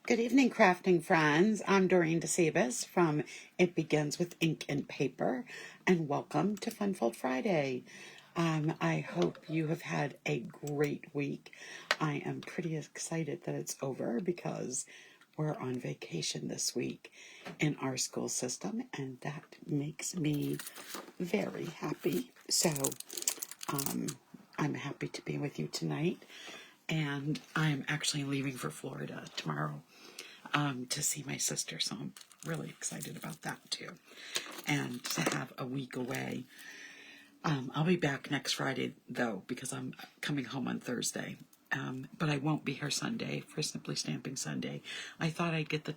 Good evening, crafting friends. I'm Dorene Decibus from It Begins with Ink and Paper, and welcome to Funfold Friday. I hope you have had a great week. I am pretty excited that it's over because we're on vacation this week in our school system, and that makes me very happy. So, I'm happy to be with you tonight, and I'm actually leaving for Florida tomorrow to see my sister, so I'm really excited about that too, and to have a week away. I'll be back next Friday though, because I'm coming home on Thursday, but I won't be here Sunday for Simply Stamping Sunday. I thought I'd get the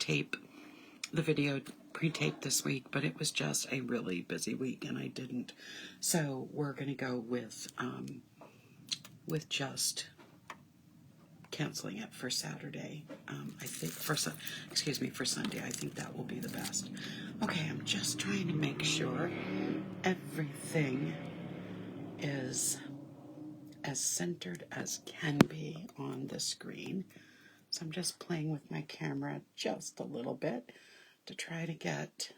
video pre-taped this week, but it was just a really busy week and I didn't, so we're gonna go with just canceling it for Saturday. I think for Sunday. I think that will be the best. Okay, I'm just trying to make sure everything is as centered as can be on the screen. So I'm just playing with my camera just a little bit to try to get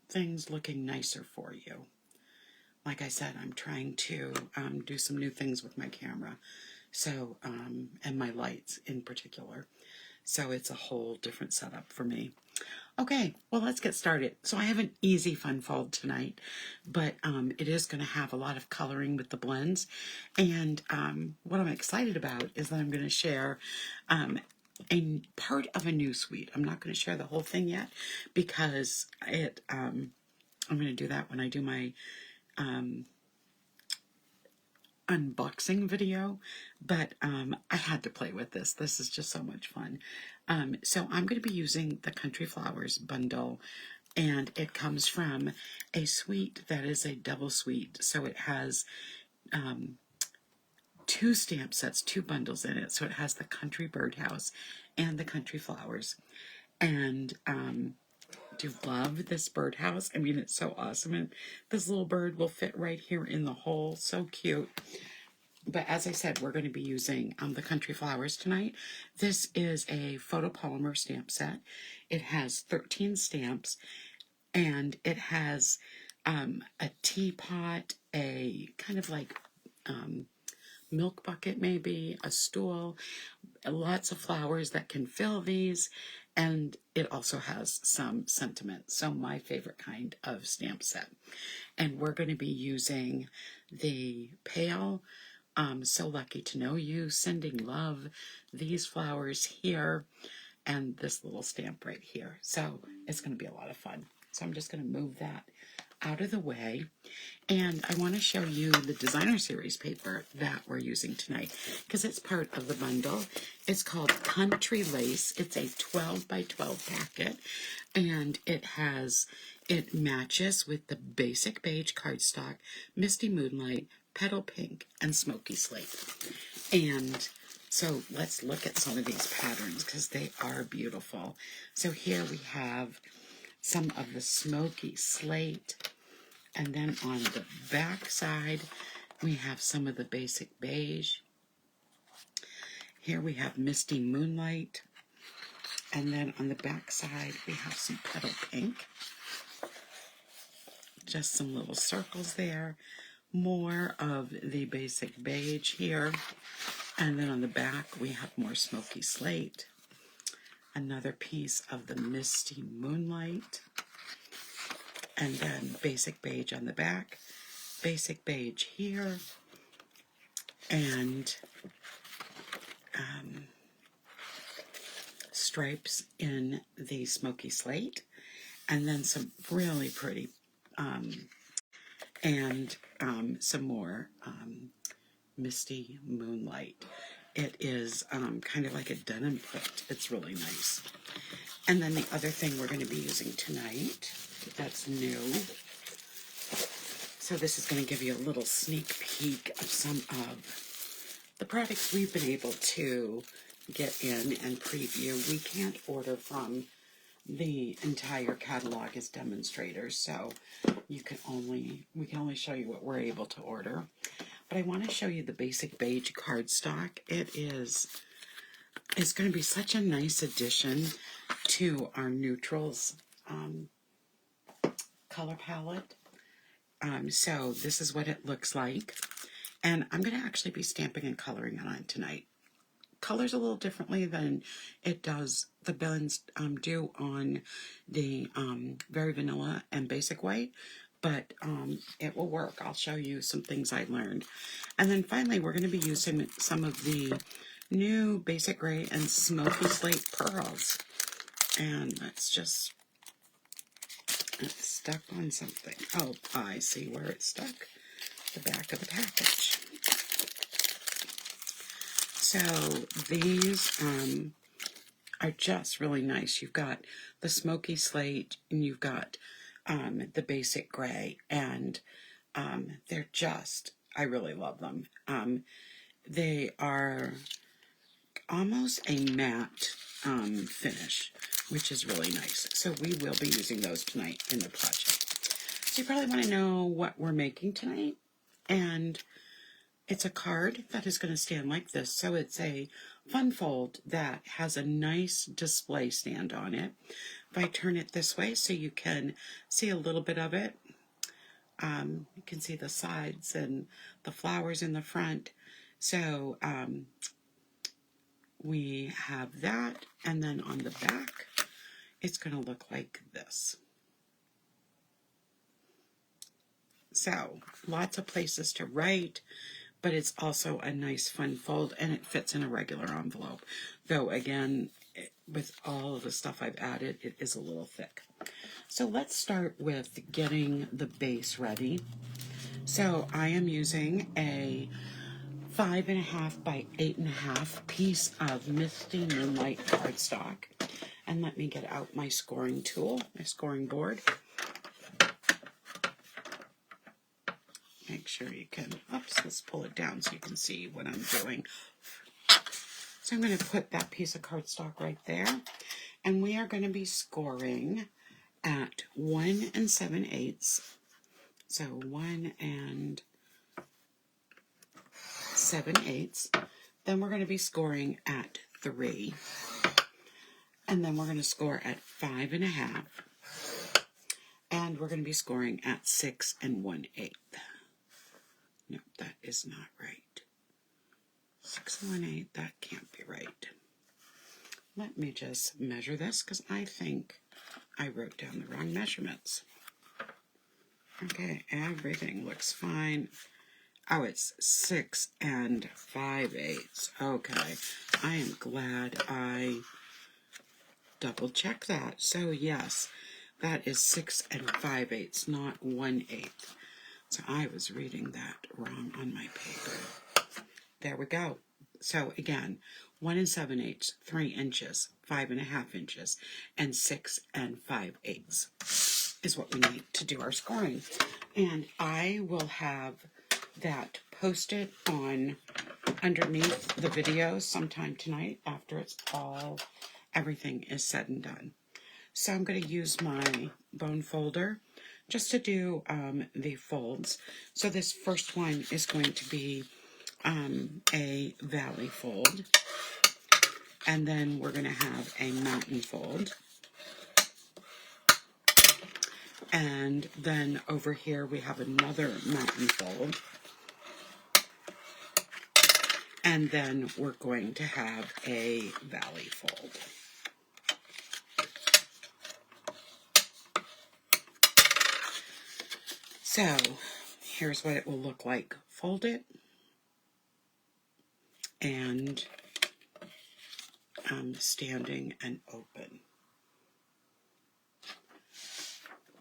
things looking nicer for you. Like I said, I'm trying to do some new things with my camera, so and my lights in particular. So it's a whole different setup for me. Okay, well, let's get started. So I have an easy fun fold tonight, but it is going to have a lot of coloring with the blends. And what I'm excited about is that I'm going to share a part of a new suite. I'm not going to share the whole thing yet because I'm going to do that when I do my unboxing video, but I had to play with this. This is just so much fun. So I'm going to be using the Country Flowers bundle, and it comes from a suite that is a double suite. So it has two stamp sets, two bundles in it. So it has the Country Birdhouse and the Country Flowers. And do love this birdhouse. I mean, it's so awesome. And this little bird will fit right here in the hole. So cute. But as I said, we're going to be using the Country Flowers tonight. This is a photopolymer stamp set. It has 13 stamps, and it has a teapot, a kind of like milk bucket maybe, a stool, lots of flowers that can fill these, and it also has some sentiment. So my favorite kind of stamp set. And we're going to be using the pale So Lucky to Know You, Sending Love, these flowers here, and this little stamp right here. So it's going to be a lot of fun. So I'm just going to move that out of the way. And I want to show you the designer series paper that we're using tonight because it's part of the bundle. It's called Country Lace. It's a 12 by 12 packet, and it matches with the basic beige cardstock, Misty Moonlight, Petal Pink, and Smoky Slate. And so let's look at some of these patterns because they are beautiful. So here we have some of the Smoky Slate, and then on the back side we have some of the basic beige. Here we have Misty Moonlight, and then on the back side we have some Petal Pink, just some little circles there, more of the basic beige here, and then on the back we have more Smoky Slate, another piece of the Misty Moonlight, and then basic beige on the back, basic beige here, and stripes in the Smoky Slate, and then some really pretty and some more Misty Moonlight. It is kind of like a denim print. It's really nice. And then the other thing we're going to be using tonight that's new, so this is going to give you a little sneak peek of some of the products we've been able to get in and preview. We can't order from the entire catalog as Demonstrator, so we can only show you what we're able to order. But I want to show you the basic beige cardstock. It's going to be such a nice addition to our neutrals color palette. So this is what it looks like. And I'm going to actually be stamping and coloring it on tonight. Colors a little differently than it does the blends do on the very vanilla and basic way, but it will work. I'll show you some things I learned. And then finally, we're going to be using some of the new basic gray and smoky slate pearls. And it's stuck on something. Oh, I see where it's stuck. The back of the package. So these are just really nice. You've got the smoky slate and you've got the basic gray, and they're just, I really love them. They are almost a matte finish, which is really nice. So we will be using those tonight in the project. So you probably want to know what we're making tonight, and it's a card that is going to stand like this. So it's a fun fold that has a nice display stand on it. If I turn it this way so you can see a little bit of it, you can see the sides and the flowers in the front. So we have that, and then on the back, it's going to look like this. So lots of places to write, but it's also a nice fun fold, and it fits in a regular envelope. Though again, with all of the stuff I've added, it is a little thick. So let's start with getting the base ready. So I am using a 5.5 by 8.5 piece of Misty Moonlight cardstock. And let me get out my scoring tool, my scoring board. Make sure you can, oops, let's pull it down so you can see what I'm doing. So I'm going to put that piece of cardstock right there. And we are going to be scoring at 1 7/8. So 1 7/8. Then we're going to be scoring at 3. And then we're going to score at 5.5. And we're going to be scoring at 6 1/8. No, that is not right. 6 1/8, that can't be right. Let me just measure this because I think I wrote down the wrong measurements. Okay, everything looks fine. Oh, it's 6 5/8. Okay, I am glad I double checked that. So yes, that is 6 5/8, not 1/8. So I was reading that wrong on my paper. There we go. So again, 1 7/8, 3 inches, 5.5 inches, and 6 5/8 is what we need to do our scoring. And I will have that posted on underneath the video sometime tonight after it's everything is said and done. So I'm going to use my bone folder just to do the folds. So this first one is going to be a valley fold, and then we're going to have a mountain fold, and then over here we have another mountain fold, and then we're going to have a valley fold. So here's what it will look like folded, and standing and open.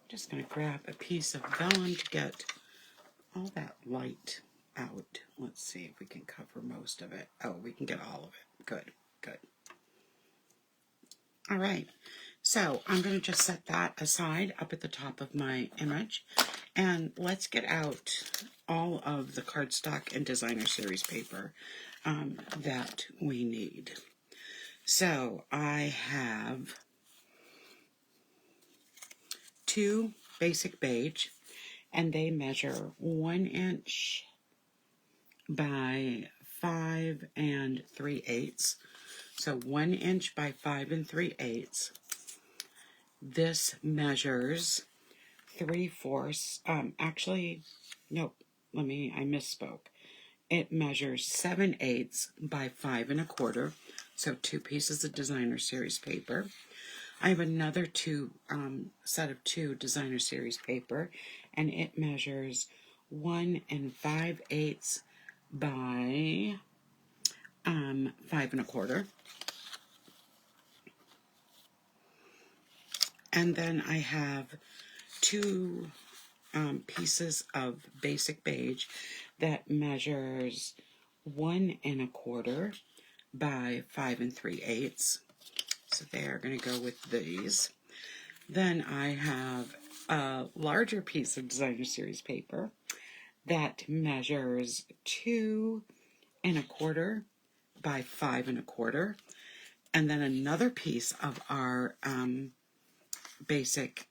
Just going to grab a piece of vellum to get all that light out. Let's see if we can cover most of it. Oh, we can get all of it. Good, good. All right, so I'm going to just set that aside up at the top of my image, and let's get out all of the cardstock and designer series paper that we need. So I have 2 basic beige, and they measure 1 inch by 5 3/8. So 1 inch by 5 3/8. This measures 3/4. Actually, nope. I misspoke. It measures 7/8 by 5 1/4. So 2 pieces of designer series paper. I have another set of 2 designer series paper, and it measures 1 5/8 by 5 1/4. And then I have 2 pieces of basic beige that measures 1 1/4 by 5 3/8. So they are going to go with these. Then I have a larger piece of designer series paper that measures 2 1/4 by 5 1/4. And then another piece of our basic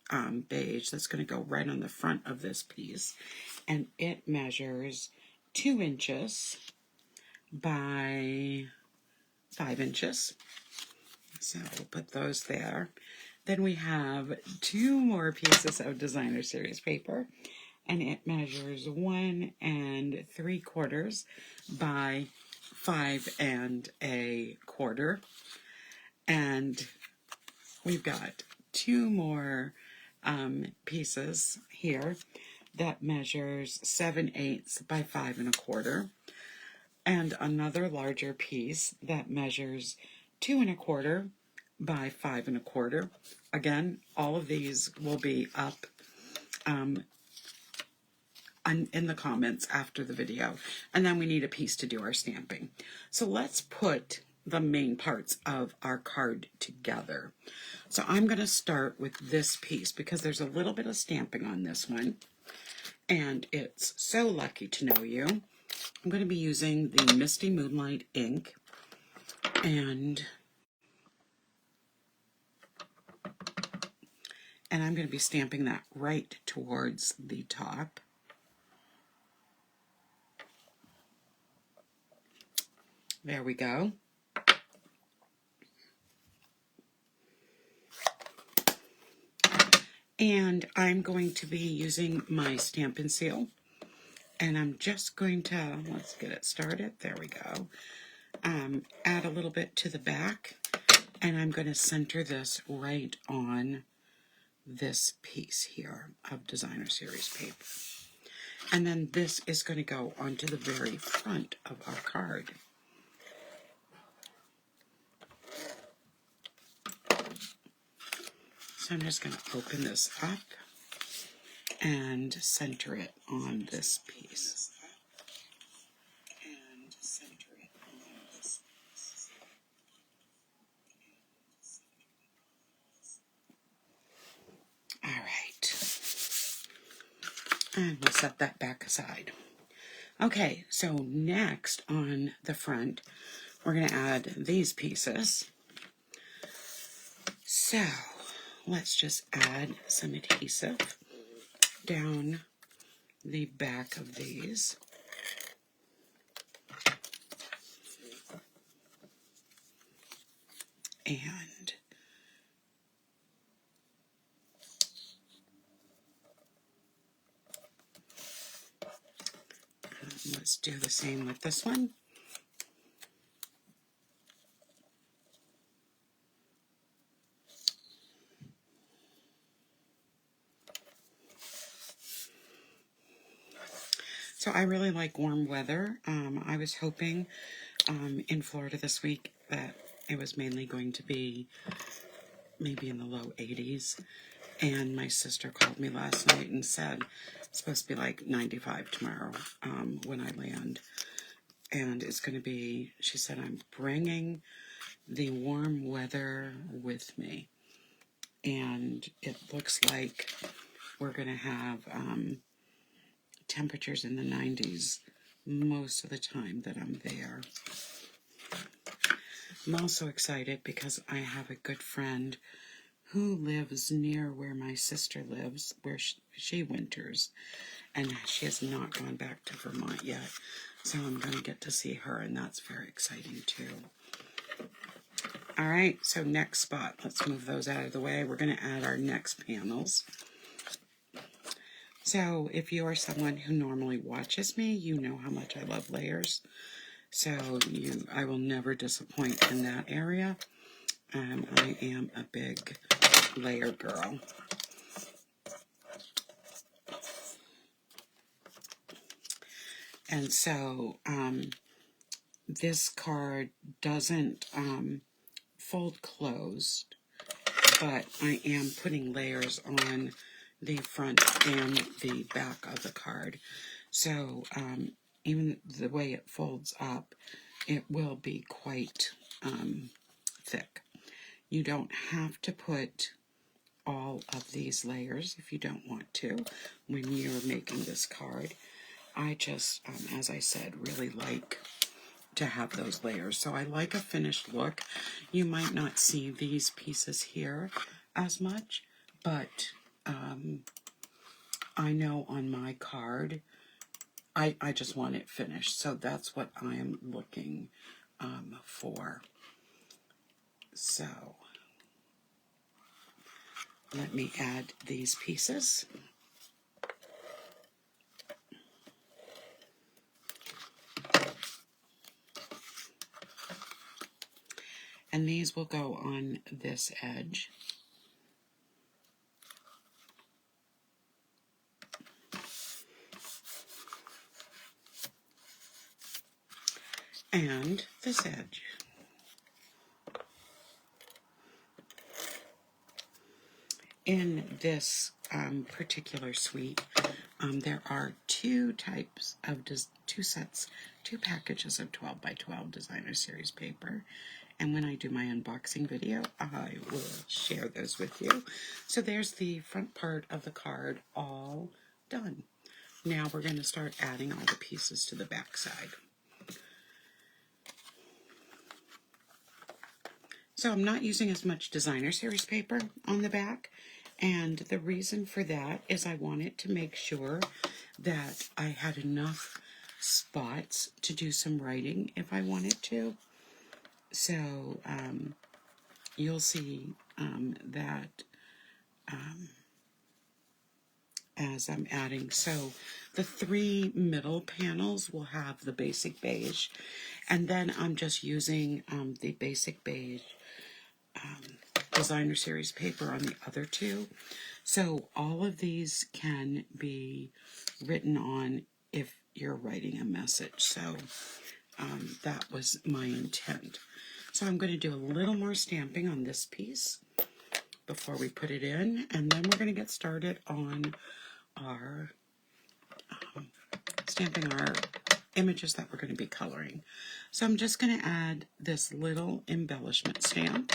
beige that's going to go right on the front of this piece, and it measures 2 inches by 5 inches. So we'll put those there. Then we have 2 more pieces of designer series paper, and it measures 1 3/4 by 5 1/4. And we've got 2 more pieces here that measures 7/8 by 5 1/4, and another larger piece that measures 2 1/4 by 5 1/4. Again, all of these will be up in the comments after the video, and then we need a piece to do our stamping. So let's put the main parts of our card together. So I'm going to start with this piece because there's a little bit of stamping on this one, and it's So Lucky to Know You. I'm going to be using the Misty Moonlight ink, and I'm going to be stamping that right towards the top. There we go. And I'm going to be using my Stampin' Seal, and I'm just going to, let's get it started, there we go, add a little bit to the back, and I'm going to center this right on this piece here of designer series paper. And then this is going to go onto the very front of our card. So I'm just going to open this up and center it on this piece. All right. And we'll set that back aside. Okay, so next on the front, we're going to add these pieces. So let's just add some adhesive down the back of these. And let's do the same with this one. So I really like warm weather. I was hoping in Florida this week that it was mainly going to be maybe in the low 80s. And my sister called me last night and said it's supposed to be like 95 tomorrow when I land. And it's going to be, she said, I'm bringing the warm weather with me. And it looks like we're going to have temperatures in the 90s most of the time that I'm there. I'm also excited because I have a good friend who lives near where my sister lives, where she winters, and she has not gone back to Vermont yet. So I'm going to get to see her, and that's very exciting too. All right, so next spot. Let's move those out of the way. We're going to add our next panels. So if you are someone who normally watches me, you know how much I love layers. So I will never disappoint in that area. I am a big layer girl. And so this card doesn't fold closed, but I am putting layers on the front and the back of the card. So even the way it folds up, it will be quite thick. You don't have to put all of these layers if you don't want to when you're making this card. I just, as I said, really like to have those layers. So I like a finished look. You might not see these pieces here as much, but I know on my card, I just want it finished. So that's what I am looking for. So let me add these pieces. And these will go on this edge. And this edge. In this particular suite, there are two packages of 12 by 12 designer series paper. And when I do my unboxing video, I will share those with you. So there's the front part of the card all done. Now we're going to start adding all the pieces to the back side. So I'm not using as much designer series paper on the back. And the reason for that is I wanted to make sure that I had enough spots to do some writing if I wanted to. So you'll see that as I'm adding. So the three middle panels will have the basic beige, and then I'm just using the basic beige designer series paper on the other two. So all of these can be written on if you're writing a message. So that was my intent. So I'm going to do a little more stamping on this piece before we put it in, and then we're going to get started on our stamping our images that we're going to be coloring. So I'm just going to add this little embellishment stamp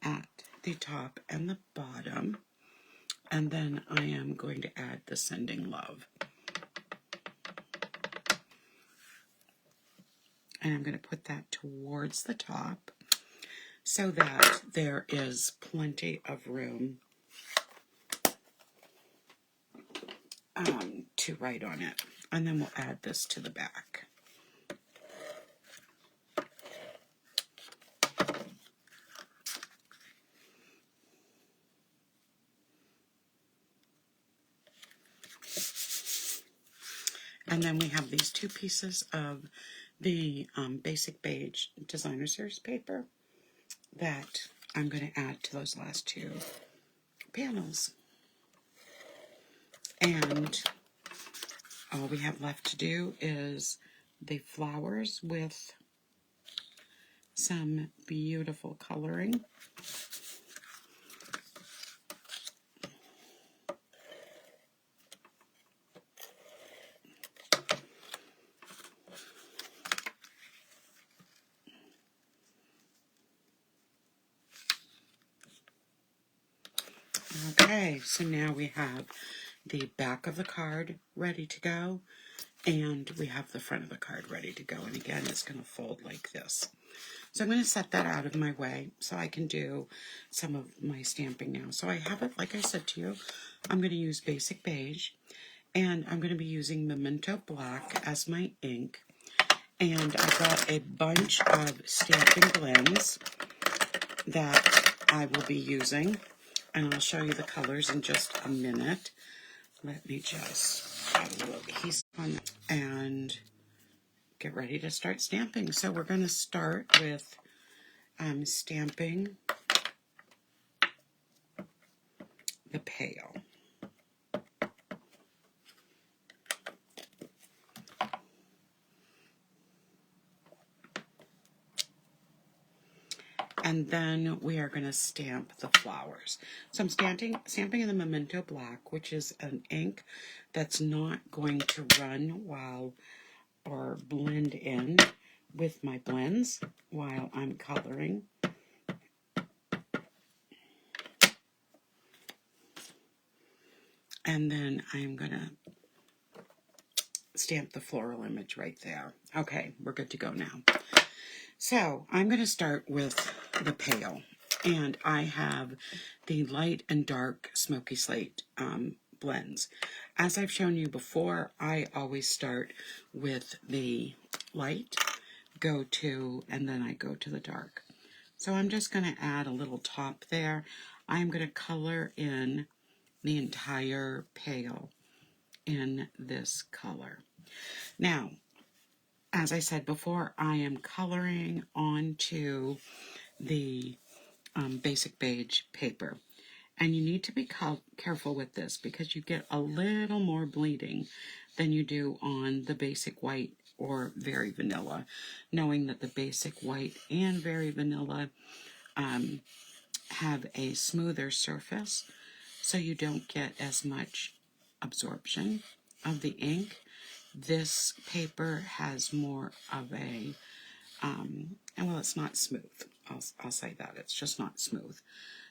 at the top and the bottom, and then I am going to add the sending love. And I'm going to put that towards the top so that there is plenty of room to write on it. And then we'll add this to the back. And then we have these two pieces of the basic beige designer series paper that I'm going to add to those last two panels. And all we have left to do is the flowers with some beautiful coloring. Okay, so now we have the back of the card ready to go, and we have the front of the card ready to go. And again, it's going to fold like this. So I'm going to set that out of my way so I can do some of my stamping now. So I have it, like I said to you, I'm going to use basic beige, And I'm going to be using Memento Black as my ink. And I got a bunch of Stampin' blends that I will be using. And I'll show you the colors in just a minute. Let me just add a little adhesive on and get ready to start stamping. So we're going to start with stamping the pail. And then we are going to stamp the flowers. So I'm stamping in the Memento Black, which is an ink that's not going to run or blend in with my blends while I'm coloring. And then I'm going to stamp the floral image right there. Okay, we're good to go now. So I'm going to start with the pail, and I have the light and dark smoky slate blends. As I've shown you before, I always start with the light, and then I go to the dark. So I'm just going to add a little top there. I'm going to color in the entire pail in this color. Now, as I said before, I am coloring onto the basic beige paper. And you need to be careful with this because you get a little more bleeding than you do on the basic white or very vanilla, knowing that the basic white and very vanilla have a smoother surface, so you don't get as much absorption of the ink. This paper has more of a, and well, it's not smooth. I'll say that. It's just not smooth.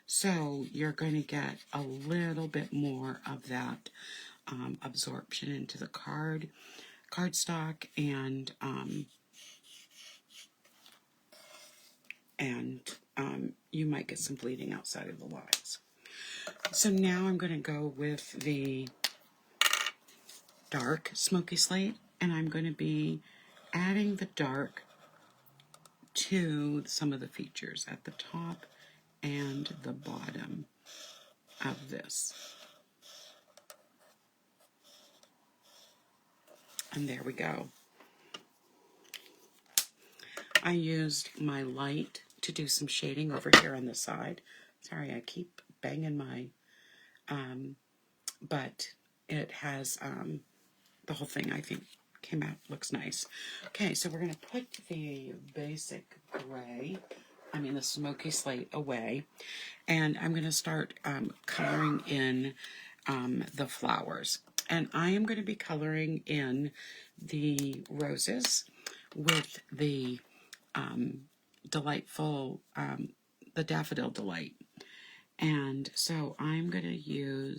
So you're going to get a little bit more of that absorption into the cardstock, and you might get some bleeding outside of the lines. So now I'm going to go with the dark smoky slate, and I'm going to be adding the dark to some of the features at the top and the bottom of this. And there we go. I used my light to do some shading over here on the side. Sorry, I keep banging my, but it has, the whole thing, I think, came out, looks nice. Okay, so we're going to put the basic gray, the smoky slate away, and I'm going to start coloring in the flowers. And I am going to be coloring in the roses with the delightful, the Daffodil Delight. And so I'm going to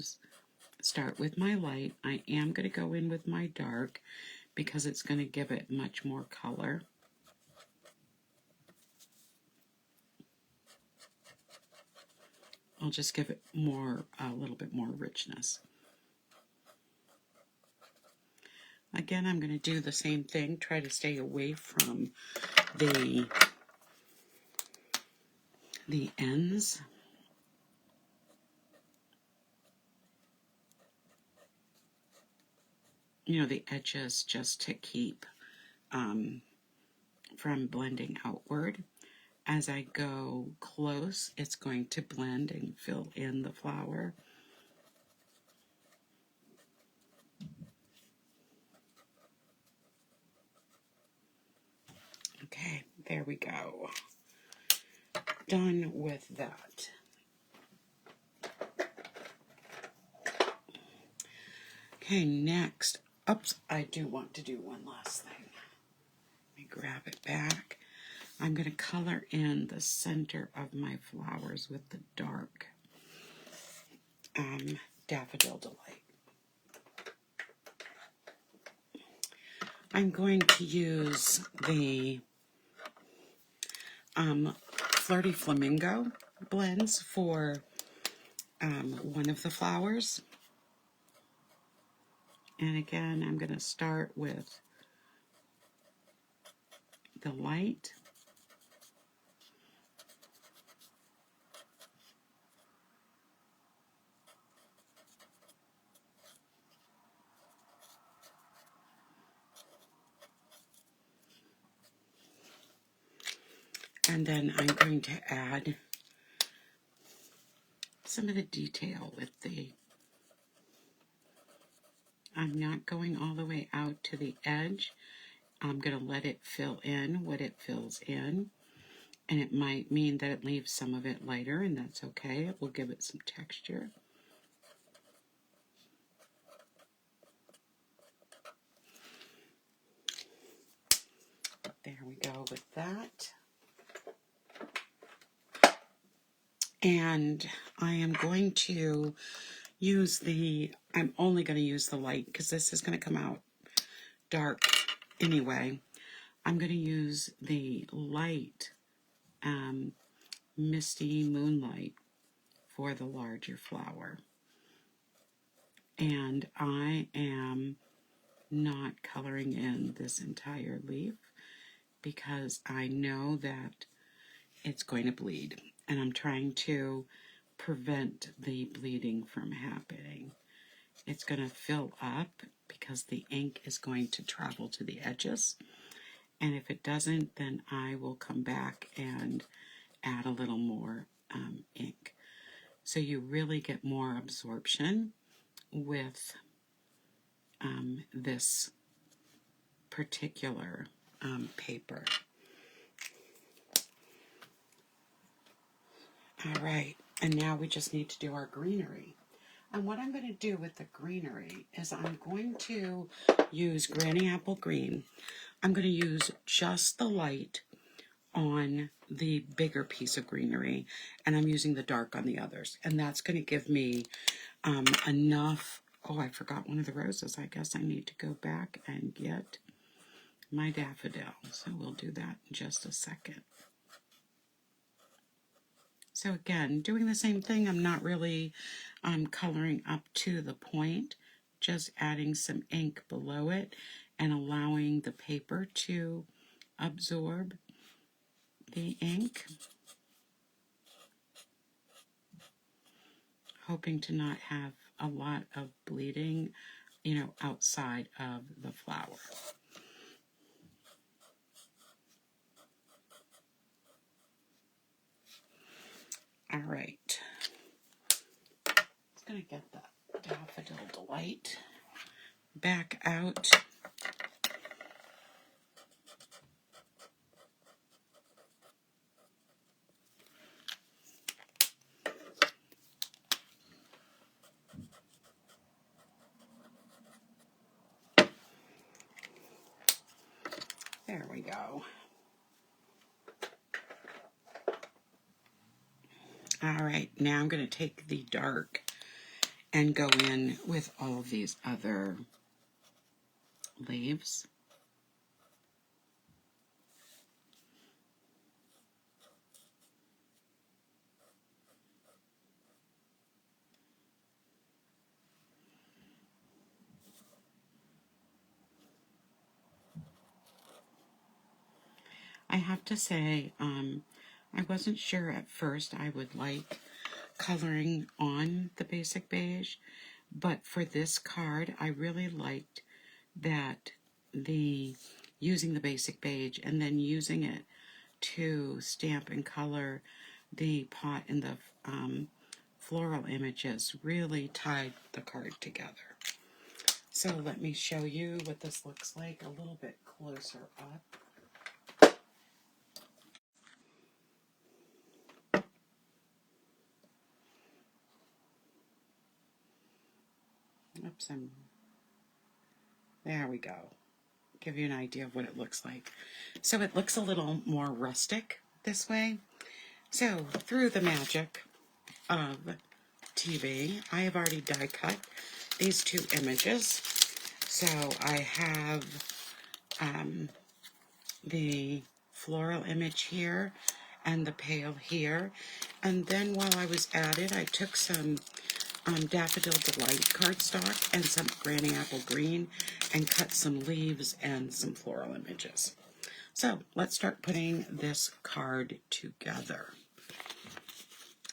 start with my light. I am going to go in with my dark because it's going to give it much more color. I'll just give it a little bit more richness. Again, I'm going to do the same thing, try to stay away from the ends. The edges, just to keep from blending outward. As I go close, it's going to blend and fill in the flower. Okay, there we go. Done with that. Okay, next. Oops, I do want to do one last thing. Let me grab it back. I'm going to color in the center of my flowers with the dark Daffodil Delight. I'm going to use the Flirty Flamingo blends for one of the flowers. And again, I'm going to start with the light. And then I'm going to add some of the detail with the, I'm not going all the way out to the edge. I'm going to let it fill in what it fills in. And it might mean that it leaves some of it lighter, and that's okay. It will give it some texture. There we go with that. And I am going to use I'm only going to use the light because this is going to come out dark anyway. I'm going to use the light Misty Moonlight for the larger flower. And I am not coloring in this entire leaf because I know that it's going to bleed. And I'm trying to prevent the bleeding from happening. It's going to fill up because the ink is going to travel to the edges. And if it doesn't, then I will come back and add a little more ink. So you really get more absorption with this particular paper. All right, and now we just need to do our greenery. And what I'm going to do with the greenery is I'm going to use Granny Apple Green. I'm going to use just the light on the bigger piece of greenery, and I'm using the dark on the others. And that's going to give me enough. Oh, I forgot one of the roses. I guess I need to go back and get my daffodil. So we'll do that in just a second. So again, doing the same thing. I'm not really coloring up to the point, just adding some ink below it and allowing the paper to absorb the ink. Hoping to not have a lot of bleeding, outside of the flower. All right. Just going to get the Daffodil Delight back out. There we go. All right, now I'm going to take the dark and go in with all of these other leaves. I have to say, I wasn't sure at first I would like coloring on the basic beige, but for this card, I really liked that using the basic beige and then using it to stamp and color the pot and the floral images really tied the card together. So let me show you what this looks like a little bit closer up. Oops, there we go. Give you an idea of what it looks like. So it looks a little more rustic this way. So through the magic of TV, I have already die cut these two images. So I have the floral image here and the pale here. And then while I was at it, I took some Daffodil Delight cardstock and some Granny Apple Green, and cut some leaves and some floral images. So let's start putting this card together.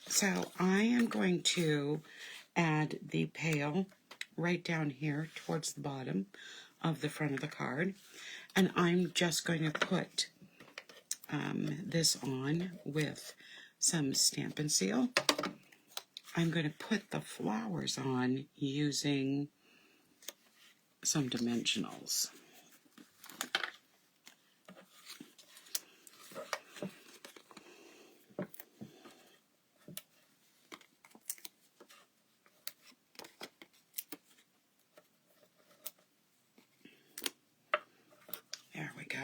So I am going to add the pail right down here towards the bottom of the front of the card, and I'm just going to put this on with some Stampin' Seal. I'm going to put the flowers on using some dimensionals. There we go.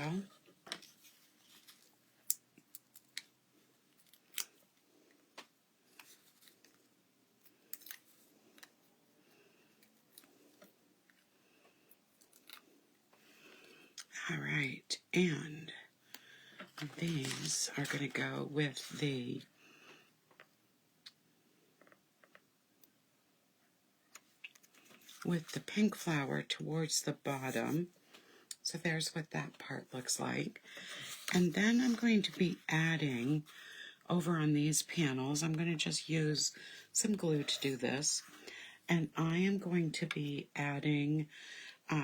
All right, and these are going to go with the pink flower towards the bottom. So there's what that part looks like. And then I'm going to be adding over on these panels, I'm going to just use some glue to do this. And I am going to be adding like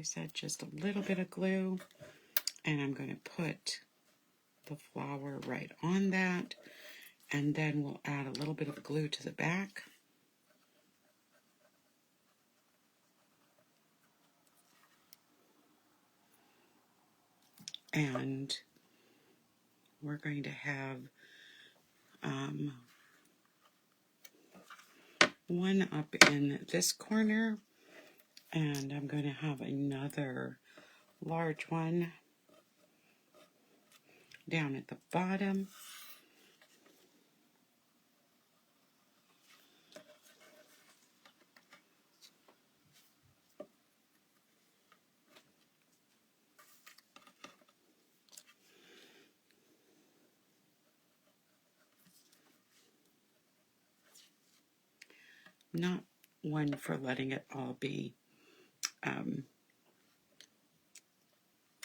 I said, just a little bit of glue, and I'm going to put the flower right on that, and then we'll add a little bit of glue to the back. And we're going to have one up in this corner, and I'm going to have another large one down at the bottom. Not one for letting it all be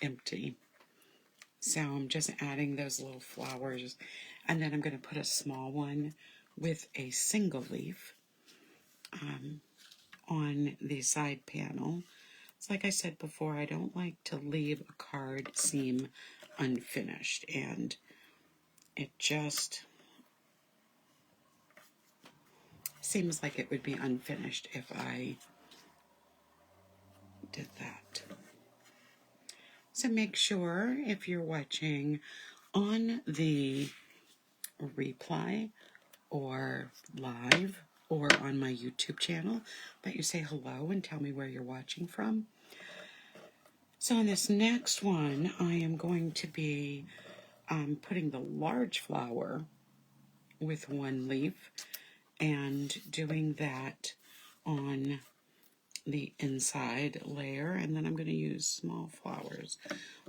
empty. So I'm just adding those little flowers, and then I'm going to put a small one with a single leaf on the side panel. It's like I said before, I don't like to leave a card seem unfinished, and it just seems like it would be unfinished if I did that. So make sure, if you're watching on the replay or live or on my YouTube channel, that you say hello and tell me where you're watching from. So on this next one, I am going to be putting the large flower with one leaf and doing that on the inside layer, and then I'm going to use small flowers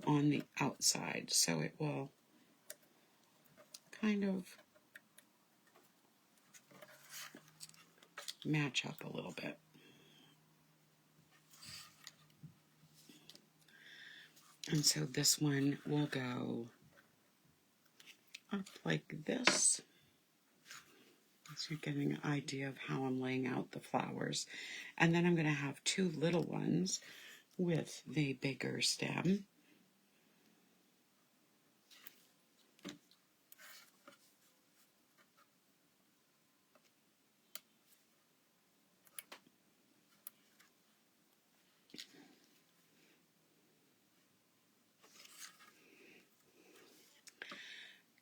on the outside, so it will kind of match up a little bit. And so this one will go up like this. So you're getting an idea of how I'm laying out the flowers. And then I'm going to have two little ones with the bigger stem.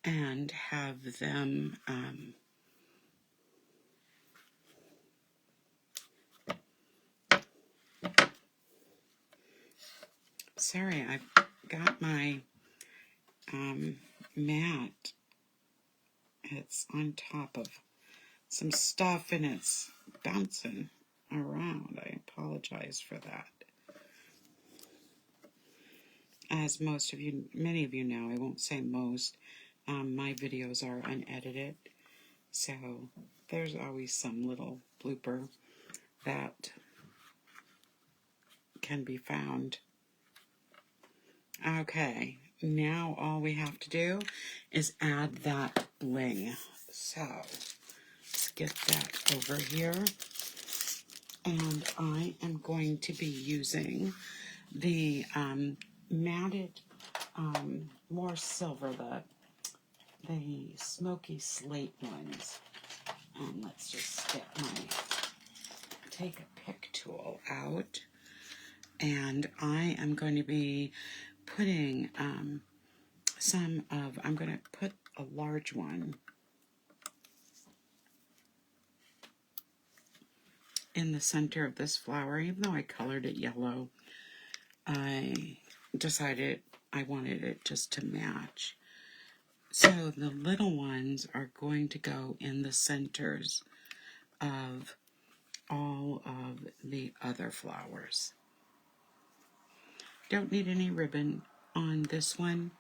And have them sorry, I got my mat. It's on top of some stuff and it's bouncing around. I apologize for that. As most of you, many of you know, I won't say most, my videos are unedited, so there's always some little blooper that can be found. Okay, now all we have to do is add that bling. So let's get that over here. And I am going to be using the matted, more silver, the smoky slate ones. And let's just take a pick tool out. And I am going to be putting I'm going to put a large one in the center of this flower. Even though I colored it yellow, I decided I wanted it just to match. So the little ones are going to go in the centers of all of the other flowers. Don't need any ribbon on this one.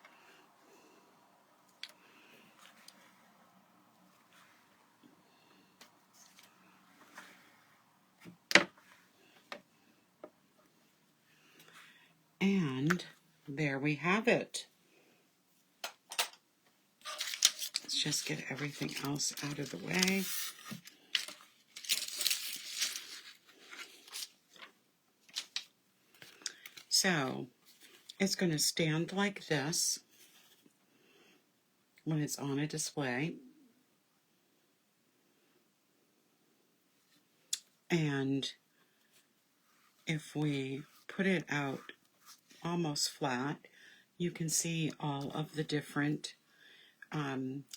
And there we have it. Let's just get everything else out of the way. So it's going to stand like this when it's on a display. And if we put it out almost flat, you can see all of the different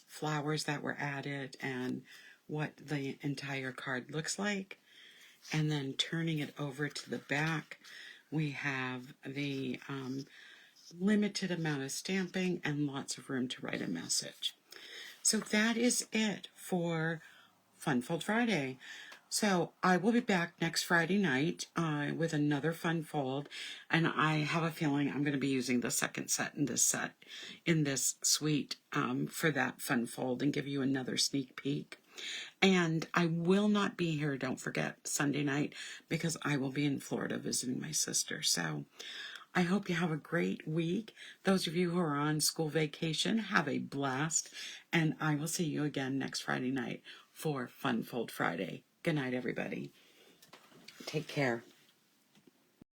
flowers that were added and what the entire card looks like. And then turning it over to the back, we have the limited amount of stamping and lots of room to write a message. So that is it for Fun Fold Friday. So I will be back next Friday night with another fun fold, and I have a feeling I'm going to be using the second set in this suite for that fun fold and give you another sneak peek. And I will not be here, don't forget, Sunday night, because I will be in Florida visiting my sister. So I hope you have a great week. Those of you who are on school vacation, have a blast, and I will see you again next Friday night for Fun Fold Friday. Good night, everybody. Take care.